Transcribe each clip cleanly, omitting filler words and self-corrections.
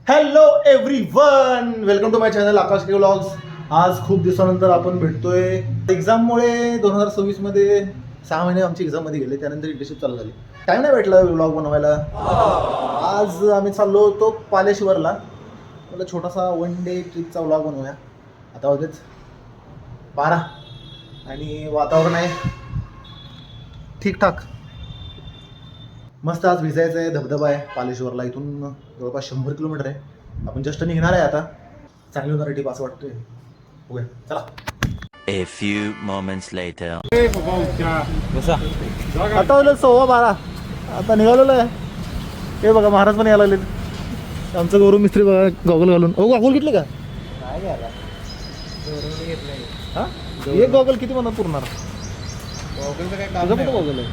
Hello everyone, welcome to my channel Akash के vlogs. आज खूप दिवसानंतर आपण भेटतोय. एक्झाममुळे 2026 मध्ये 6 महिने आमची एक्झाममध्ये गेले, त्यानंतर इंटर्नशिप चालू झाली. टाईम नाही भेटला व्लॉग बनवायला. आज आम्ही चाललो होतो पालेश्वरला. मला छोटासा वन डे ट्रिपचा व्लॉग बनवूया. आता होतेच 12 आणि वातावरण आहे ठीकठाक. मस्त आज भिजायचं आहे. धबधबा आहे पालेश्वरला. इथून जवळपास 100 किलोमीटर आहे. आपण जस्ट निघणार आहे आता. चांगली होणार टिप असं वाटतंय. बघूया, चला. A few moments later. आता होईल 12:15. आता निघालेलं आहे. हे बघा महाराज पण यायला लागले. आमचं गौरव मिस्त्री बघा गॉगल घालून. हो, गॉगल घेतले का? हां, एक गॉगल किती म्हणत पुरणार? गॉगल आहे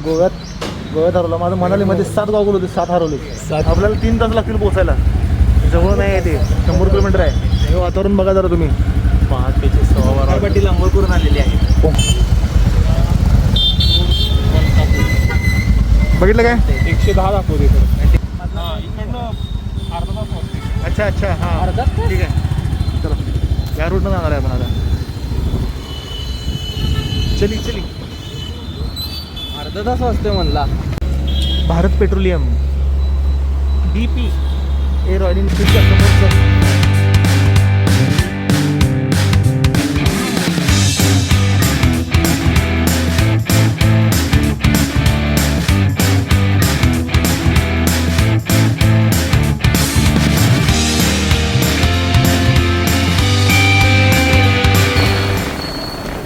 गोव्यात हरवलं. माझं मनालीमध्ये 7 गॉगल होते, 7 हरवले. आपल्याला 3 तास लागतील पोचायला. जवळ नाही आहे ते, 100 किलोमीटर आहे. हे वातावरण बघा जरा तुम्ही. पहाटेचे 12:15 लांबवर करून आलेली आहे. बघितलं काय? 110 दाखवते. अच्छा अच्छा, हां ठीक आहे. चला, या रूटनं जाणार आहे आपण आता. चली अर्धा तास वाजतोय म्हणला. भारत पेट्रोलियम BP हे रॉयल एनफील्डच्या समोरचं.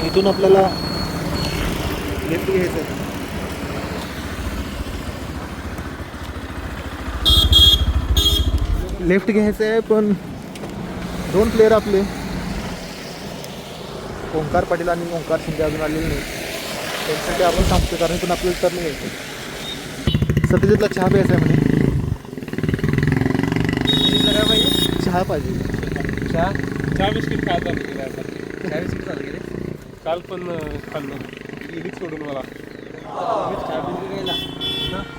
इथून आपल्याला लेफ्ट घ्यायचं आहे. लेफ्ट घ्यायचं आहे, पण 2 प्लेयर आपले ओंकार पाटील आणि ओंकार शिंदे अजून आलेले नाही. त्यांच्यासाठी आपण सांगतो, कारण इथून आपल्याला टर्न घ्यायचं. सत्यजितला चहा प्यायचा आहे म्हणे. चहा पाहिजे. चहा बिस्किट काय चालू केलं आता? चहा बिस्किट चालू केले काल पण खाल्लं. गेली सोडून मला. चहा बिस्किट खायला,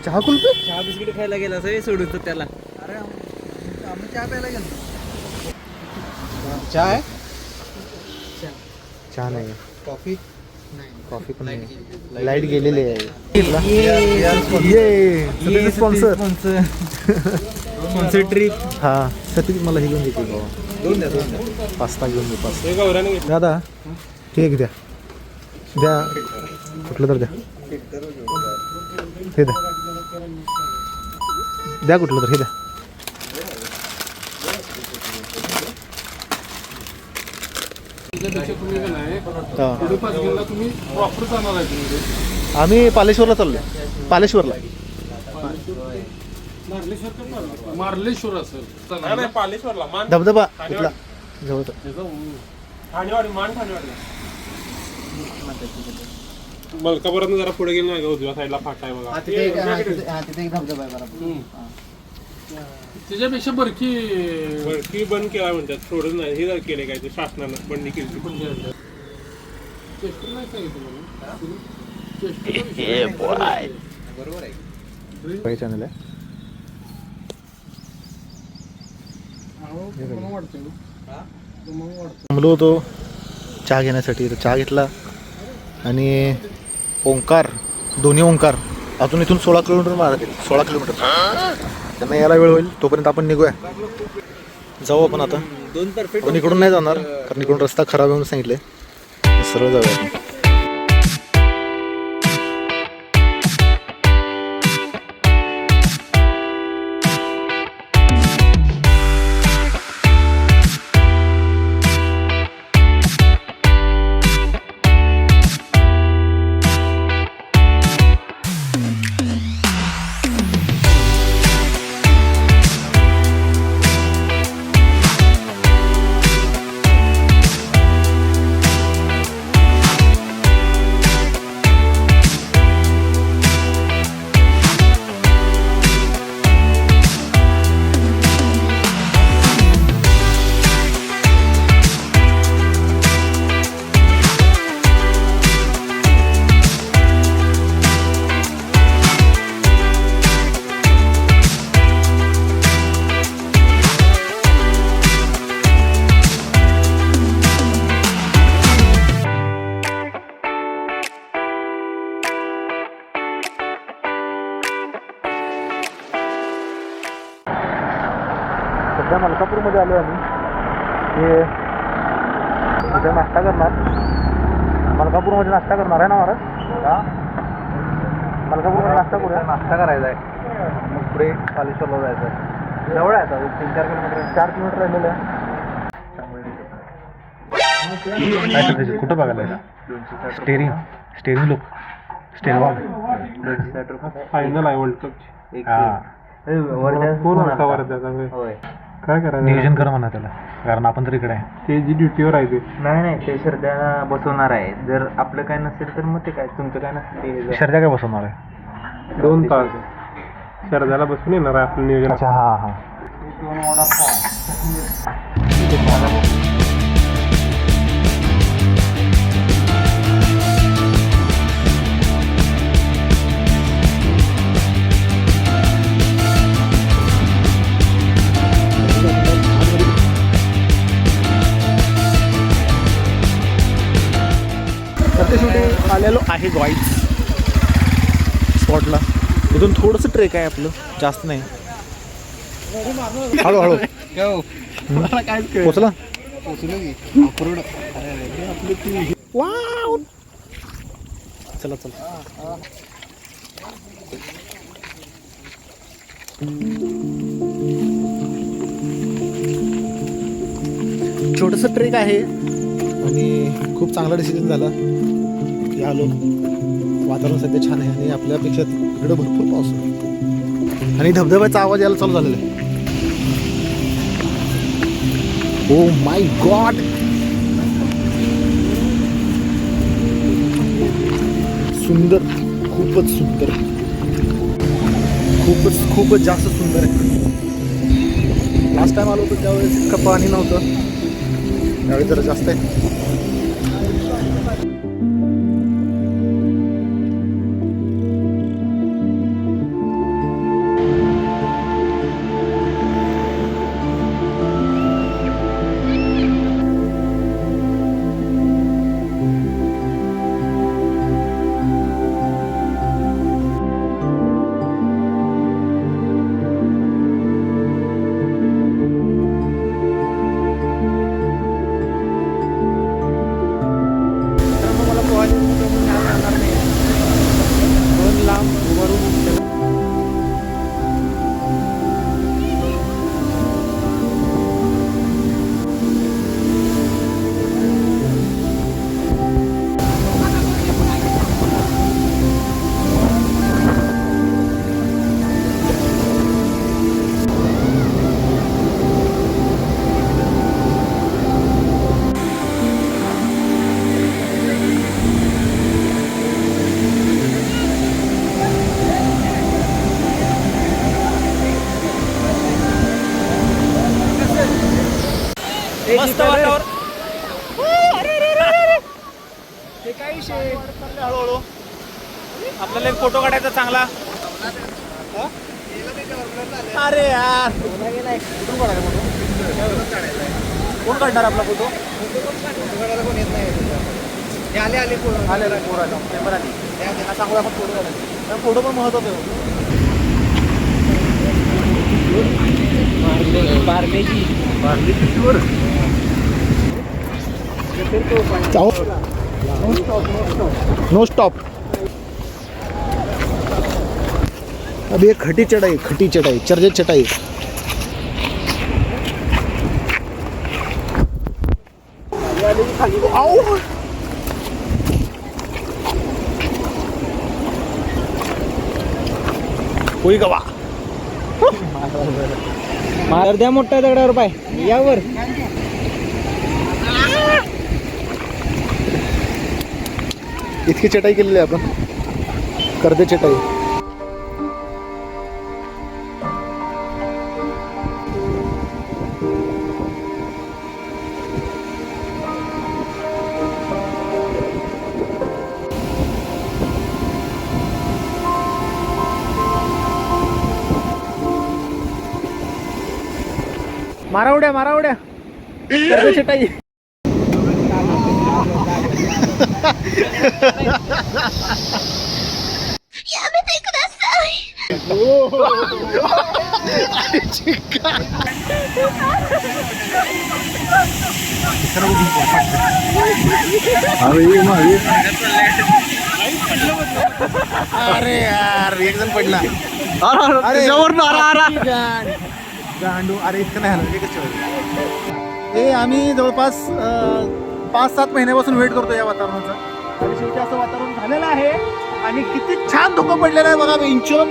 चहा कुल्फी, चहा बिस्किट खायला गेला असं सोडून तर त्याला. अरे आम्ही चहा प्यायला गेलो. चहा आहे? चहा नाही, कॉफी कॉफी पण नाही. लाईट गेलेली आहे. ये स्पॉन्सर ट्रिप. हां, सत्यजित मला हे घेऊन देते बाबा. दोन द्या. पास्ता घेऊन दे. पास्ता हे गौराने घेतलं. दादा केक द्या. कुठलं तर द्या. हे द्या कुठलं तर. हे द्या. तुम्ही प्रॉपर जाणार आहे. आम्ही पालेश्वरला चाललो. पालेश्वरला मार्लेश्वर असेल. नाही पालेश्वरला. धबधबा इथला जवळचा. ठाणेवाडी, मान ठाणेवाडी. मलकापुरात जरा पुढे गेलो नाही का, उजव्या साईडला फाटा आहे बघा. तिथे एक धबधबा आहे बरोबर. त्याच्यापेक्षा बरकी बंद केला म्हणतात. सोडून नाही, हे जर केले काय ते शासनानं बंदी केली. पण काही चॅनल आहे. थांबलो होतो चहा घेण्यासाठी. तर चहा घेतला आणि ओंकार, दोन्ही ओंकार अजून इथून 16 किलोमीटर मारतील. 16 किलोमीटर त्यांना यायला वेळ होईल. तोपर्यंत आपण निघूया, जाऊ आपण आता. पण इकडून नाही जाणार, कारण इकडून रस्ता खराब आहे म्हणून सांगितले. सरळ जाऊया आपण. सध्या मलकापूरमध्ये आलो आम्ही. हे इथे नाश्ता करणार. मलकापूरमध्ये नाश्ता करणार आहे ना महाराज? का मलकापूरमध्ये नाश्ता करूया. नाश्ता करायचा आहे, मग पुढे कालेश्वरला जायचं आहे. जवळ आहे आता 3-4 किलोमीटर. 4 किलोमीटर राहिलेलं आहे. कुठं बघायला स्टेरिंग लुक स्टेरिंग फायनल आहे वर्ल्ड कप. काय करायचं नियोजन कर म्हणा त्याला, कारण आपण तर इकडे आहे. ते जी ड्युटीवर आहे ते नाही ते श्रद्धाला बसवणार आहे. जर आपलं काय नसेल तर मग ते काय तुमचं काय नसेल ते शर्द्या काय बसवणार आहे? 2 तास शरदाला बसून येणार आहे आपलं नियोजन. अच्छा हां हां. शेवटी आलेलो आहे गॉईज स्पॉटला. इथून थोडंसं ट्रेक आहे आपलं, जास्त नाही. हळूहळू पोचला. वाव चला चला. छोटंसं ट्रेक आहे आणि खूप चांगला डिसिजन झाला की आलो. वातावरण सध्या छान आहे आणि आपल्यापेक्षा तिकडं भरपूर पाऊस आहे आणि धबधब्याचा आवाज यायला चालू झालेला आहे. ओ माय गॉड, सुंदर, खूपच सुंदर, खूपच जास्त सुंदर आहे. लास्ट टाइम आलो होतो त्यावेळेस इतकं पाणी नव्हतं, त्यावेळी जरा जास्त आहे. मस्त वातावरण. ते काय विषय हळूहळू आपल्याला एक फोटो काढायचा चांगला. अरे यार कुठून काढायचा फोटो? कोण काढणार आपला फोटो? कोण येत नाही. आले पोर आले पेपर आली सांगू आपण फोटो काढायचा. फोटो पण महत्वाचा आहे. No stop. अब ये खटी चढ़ाई चर्जे चटाई. कोई गवा मार द्या मोठ्या दगडावर पाय यावर. इतकी चटाई केलेली आहे आपण, कर्दे चटाई. मारा उड्या कर्दे चटाई. अरे यार एक जण पडला अरे गांडू. अरे इतकं नाही हलवलं एकच ठेवलं. हे आम्ही जवळपास 5-7 महिन्यापासून वेट करतो या वातावरणाचा आणि शेवटी असं वातावरण झालेलं आहे. आणि किती छान धुकं पडलेलं आहे बघा इंचोन.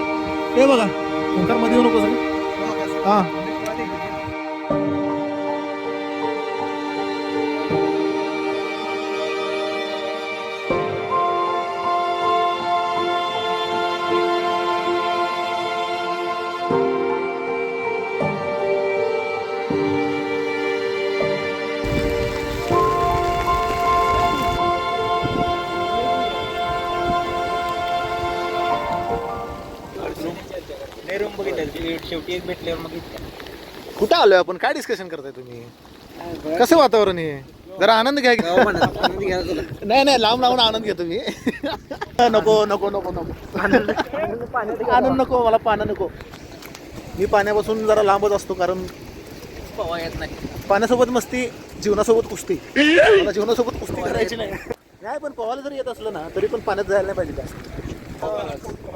हे बघा ओंकार मध्ये येऊ नको सगळं. हा शेवटी एक भेटल्यावर मग कुठं आलोय आपण? काय डिस्कशन करताय तुम्ही? कसं वातावरण आहे? जरा आनंद घ्या. नाही नाही लांब लावून आनंद घेतो मी. नको नको नको नको आनंद नको. मला पानं नको. मी पाण्यापासून जरा लांबच असतो कारण पवा येत नाही. पाण्यासोबत मस्ती जीवनासोबत कुस्ती. मला जीवनासोबत कुस्ती करायची नाही. नाही पण पोहायला जरी येत असलं ना तरी पण पाण्यात जायला नाही पाहिजे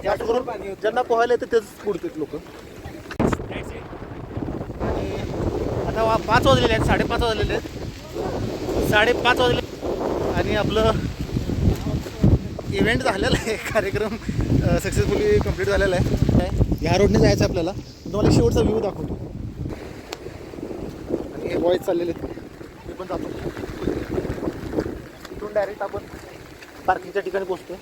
जास्त करून. ज्यांना पोहायला येतं तेच बुडतात लोक. आता 5 वाजलेले आहेत. 5:30 वाजलेले आहेत. 5:30 वाजले आणि आपलं इव्हेंट झालेला आहे. कार्यक्रम सक्सेसफुली कंप्लीट झालेला आहे. ह्या रोडने जायचं आपल्याला. तुम्हाला शेवटचा व्ह्यू दाखवतो. आणि हे बॉयज चाललेले आहेत. मी पण जातो. इथून डायरेक्ट आपण पार्किंगच्या ठिकाणी पोहोचतो.